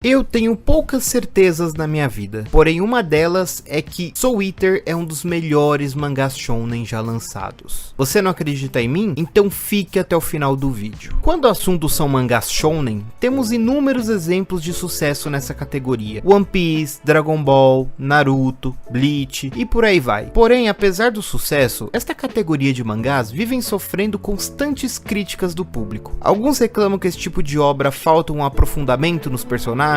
Eu tenho poucas certezas na minha vida, porém uma delas é que Soul Eater é um dos melhores mangás shounen já lançados. Você não acredita em mim? Então fique até o final do vídeo. Quando o assunto são mangás shounen, temos inúmeros exemplos de sucesso nessa categoria. One Piece, Dragon Ball, Naruto, Bleach e por aí vai. Porém, apesar do sucesso, esta categoria de mangás vivem sofrendo constantes críticas do público. Alguns reclamam que esse tipo de obra falta um aprofundamento nos personagens,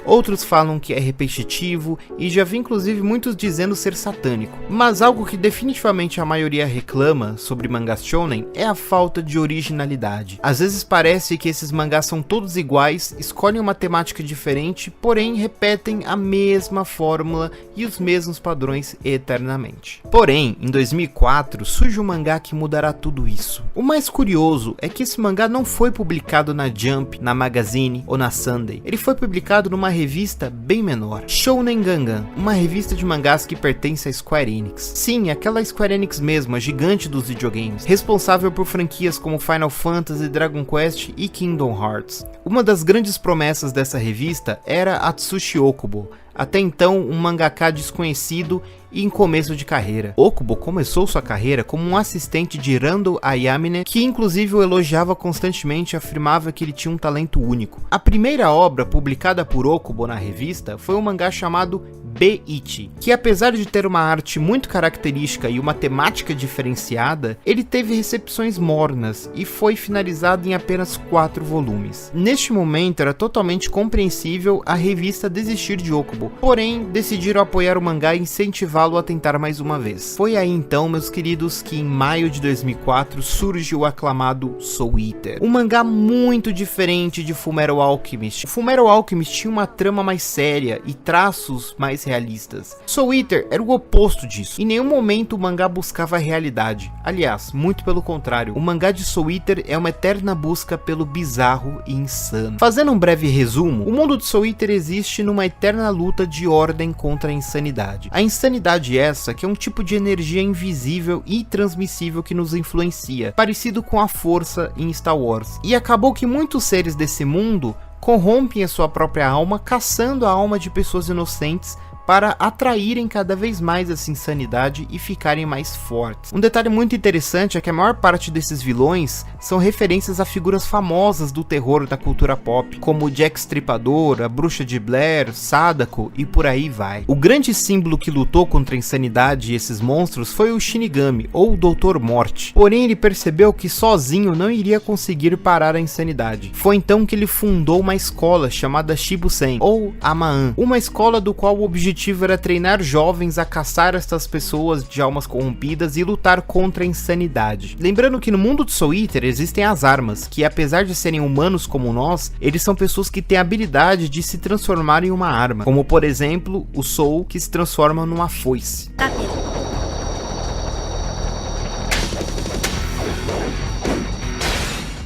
outros falam que é repetitivo e já vi inclusive muitos dizendo ser satânico. Mas algo que definitivamente a maioria reclama sobre mangás shounen é a falta de originalidade. Às vezes parece que esses mangás são todos iguais, escolhem uma temática diferente, porém repetem a mesma fórmula e os mesmos padrões eternamente. Porém, em 2004 surge um mangá que mudará tudo isso. O mais curioso é que esse mangá não foi publicado na Jump, na Magazine ou na Sunday. Ele foi publicado numa revista bem menor, Shounen Gangan, uma revista de mangás que pertence à Square Enix. Sim, aquela Square Enix mesmo, a gigante dos videogames, responsável por franquias como Final Fantasy, Dragon Quest e Kingdom Hearts. Uma das grandes promessas dessa revista era Atsushi Okubo, até então um mangaka desconhecido e em começo de carreira. Okubo começou sua carreira como um assistente de Rando Ayamine, que inclusive o elogiava constantemente e afirmava que ele tinha um talento único. A primeira obra publicada por Okubo na revista foi um mangá chamado Beichi, que apesar de ter uma arte muito característica e uma temática diferenciada, ele teve recepções mornas e foi finalizado em apenas 4 volumes. Neste momento era totalmente compreensível a revista desistir de Okubo, porém decidiram apoiar o mangá e incentivá-lo a tentar mais uma vez. Foi aí então, meus queridos, que em maio de 2004 surge o aclamado Soul Eater, um mangá muito diferente de Fullmetal Alchemist. Fullmetal Alchemist tinha uma trama mais séria e traços mais realistas. Soul Eater era o oposto disso. Em nenhum momento o mangá buscava a realidade. Aliás, muito pelo contrário, o mangá de Soul Eater é uma eterna busca pelo bizarro e insano. Fazendo um breve resumo, o mundo de Soul Eater existe numa eterna luta de ordem contra a insanidade. A insanidade essa que é um tipo de energia invisível e transmissível que nos influencia, parecido com a força em Star Wars. E acabou que muitos seres desse mundo corrompem a sua própria alma, caçando a alma de pessoas inocentes para atraírem cada vez mais essa insanidade e ficarem mais fortes. Um detalhe muito interessante é que a maior parte desses vilões são referências a figuras famosas do terror da cultura pop, como Jack Stripador, a Bruxa de Blair, Sadako e por aí vai. O grande símbolo que lutou contra a insanidade e esses monstros foi o Shinigami, ou o Doutor Morte. Porém, ele percebeu que sozinho não iria conseguir parar a insanidade. Foi então que ele fundou uma escola chamada Shibusen, ou Amaan, uma escola do qual o objetivo era treinar jovens a caçar estas pessoas de almas corrompidas e lutar contra a insanidade. Lembrando que no mundo de Soul Eater existem as armas, que apesar de serem humanos como nós, eles são pessoas que têm a habilidade de se transformar em uma arma, como por exemplo o Soul, que se transforma numa foice.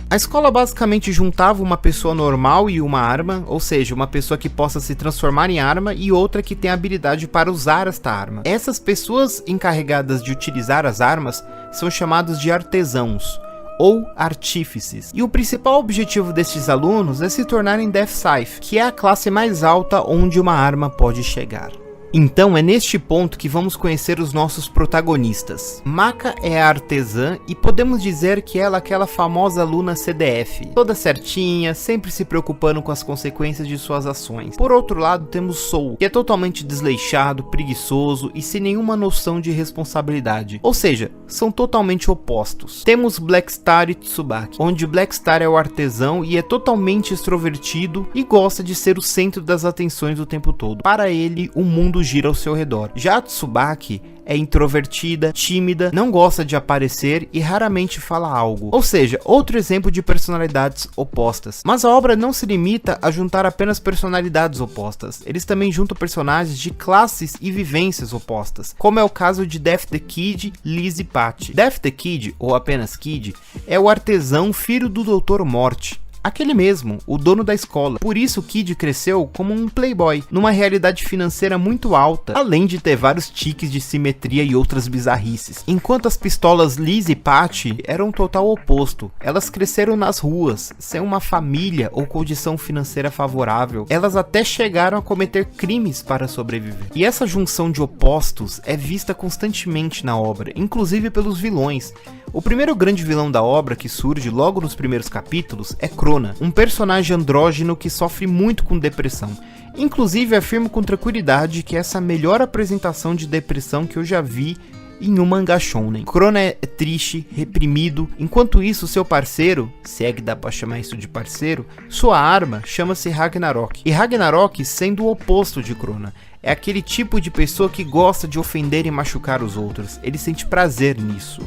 A escola basicamente juntava uma pessoa normal e uma arma, ou seja, uma pessoa que possa se transformar em arma e outra que tem habilidade para usar esta arma. Essas pessoas encarregadas de utilizar as armas são chamados de artesãos, ou artífices. E o principal objetivo destes alunos é se tornarem Death Scythe, que é a classe mais alta onde uma arma pode chegar. Então é neste ponto que vamos conhecer os nossos protagonistas. Maka é a artesã e podemos dizer que ela é aquela famosa aluna CDF, toda certinha, sempre se preocupando com as consequências de suas ações. Por outro lado temos Soul, que é totalmente desleixado, preguiçoso e sem nenhuma noção de responsabilidade, ou seja, são totalmente opostos. Temos Black Star e Tsubaki, onde Black Star é o artesão e é totalmente extrovertido e gosta de ser o centro das atenções o tempo todo. Para ele, o mundo gira ao seu redor. Já a Tsubaki é introvertida, tímida, não gosta de aparecer e raramente fala algo. Ou seja, outro exemplo de personalidades opostas. Mas a obra não se limita a juntar apenas personalidades opostas. Eles também juntam personagens de classes e vivências opostas, como é o caso de Death the Kid, Liz e Patty. Death the Kid, ou apenas Kid, é o artesão filho do Doutor Morte. aquele mesmo, o dono da escola. Por isso Kid cresceu como um playboy, numa realidade financeira muito alta, além de ter vários tiques de simetria e outras bizarrices. Enquanto as pistolas Liz e Patty eram o total oposto. Elas cresceram nas ruas, sem uma família ou condição financeira favorável. Elas até chegaram a cometer crimes para sobreviver. E essa junção de opostos é vista constantemente na obra, inclusive pelos vilões. O primeiro grande vilão da obra que surge logo nos primeiros capítulos é Crona, um personagem andrógeno que sofre muito com depressão. Inclusive afirmo com tranquilidade que essa é a melhor apresentação de depressão que eu já vi em um mangá shounen. Crona é triste, reprimido, enquanto isso seu parceiro, se é que dá pra chamar isso de parceiro, sua arma chama-se Ragnarok. E Ragnarok sendo o oposto de Crona. É aquele tipo de pessoa que gosta de ofender e machucar os outros. Ele sente prazer nisso.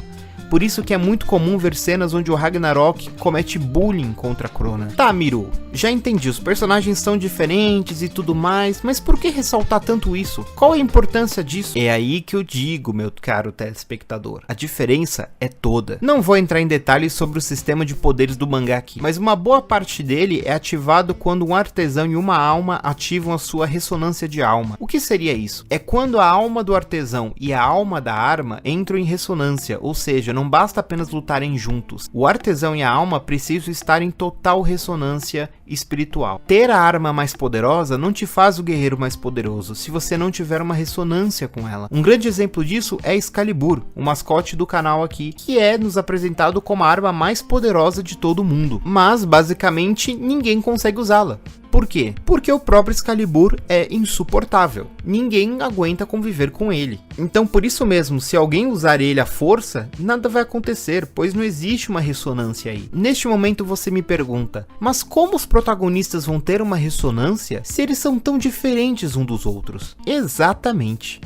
Por isso que é muito comum ver cenas onde o Ragnarok comete bullying contra Crona. Tá, Miru, já entendi, os personagens são diferentes e tudo mais, mas por que ressaltar tanto isso? Qual a importância disso? É aí que eu digo, meu caro telespectador, a diferença é toda. Não vou entrar em detalhes sobre o sistema de poderes do mangá aqui, mas uma boa parte dele é ativado quando um artesão e uma alma ativam a sua ressonância de alma. O que seria isso? É quando a alma do artesão e a alma da arma entram em ressonância, ou seja, não basta apenas lutarem juntos. O artesão e a alma precisam estar em total ressonância espiritual. Ter a arma mais poderosa não te faz o guerreiro mais poderoso, se você não tiver uma ressonância com ela. Um grande exemplo disso é Excalibur, o mascote do canal aqui, que é nos apresentado como a arma mais poderosa de todo mundo, mas basicamente ninguém consegue usá-la. Por quê? Porque o próprio Excalibur é insuportável. Ninguém aguenta conviver com ele. Então por isso mesmo, se alguém usar ele à força, nada vai acontecer, pois não existe uma ressonância aí. Neste momento você me pergunta, mas como os protagonistas vão ter uma ressonância se eles são tão diferentes uns dos outros? Exatamente.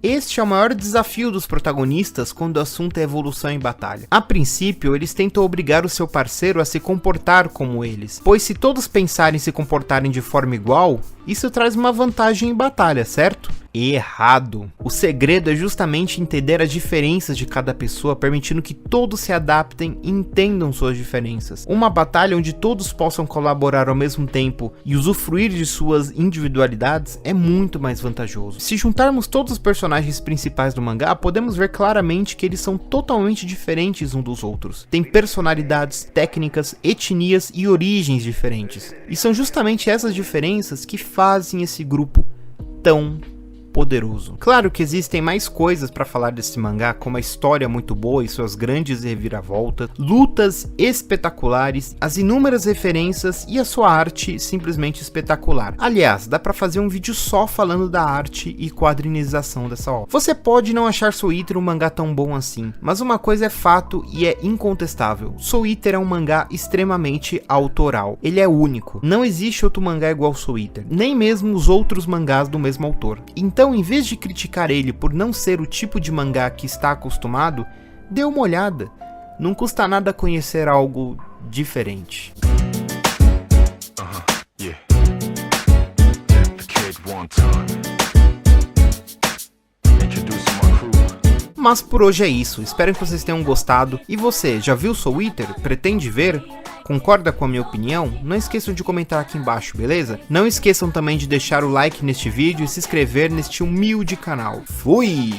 Este é o maior desafio dos protagonistas quando o assunto é evolução em batalha. A princípio, eles tentam obrigar o seu parceiro a se comportar como eles, pois se todos pensarem em se comportarem de forma igual, isso traz uma vantagem em batalha, certo? Errado. O segredo é justamente entender as diferenças de cada pessoa, permitindo que todos se adaptem e entendam suas diferenças. Uma batalha onde todos possam colaborar ao mesmo tempo e usufruir de suas individualidades é muito mais vantajoso. Se juntarmos todos os personagens principais do mangá, podemos ver claramente que eles são totalmente diferentes uns dos outros. Têm personalidades, técnicas, etnias e origens diferentes. E são justamente essas diferenças que fazem esse grupo tão poderoso. Claro que existem mais coisas para falar desse mangá, como a história muito boa e suas grandes reviravoltas, lutas espetaculares, as inúmeras referências e a sua arte simplesmente espetacular. Aliás, dá para fazer um vídeo só falando da arte e quadrinização dessa obra. Você pode não achar Soul Eater um mangá tão bom assim, mas uma coisa é fato e é incontestável. Soul Eater é um mangá extremamente autoral. Ele é único. Não existe outro mangá igual Soul Eater, nem mesmo os outros mangás do mesmo autor. Então, em vez de criticar ele por não ser o tipo de mangá que está acostumado, dê uma olhada. Não custa nada conhecer algo diferente. Mas por hoje é isso, espero que vocês tenham gostado. E você, já viu Soul Eater? Pretende ver? Concorda com a minha opinião? Não esqueçam de comentar aqui embaixo, beleza? Não esqueçam também de deixar o like neste vídeo e se inscrever neste humilde canal. Fui!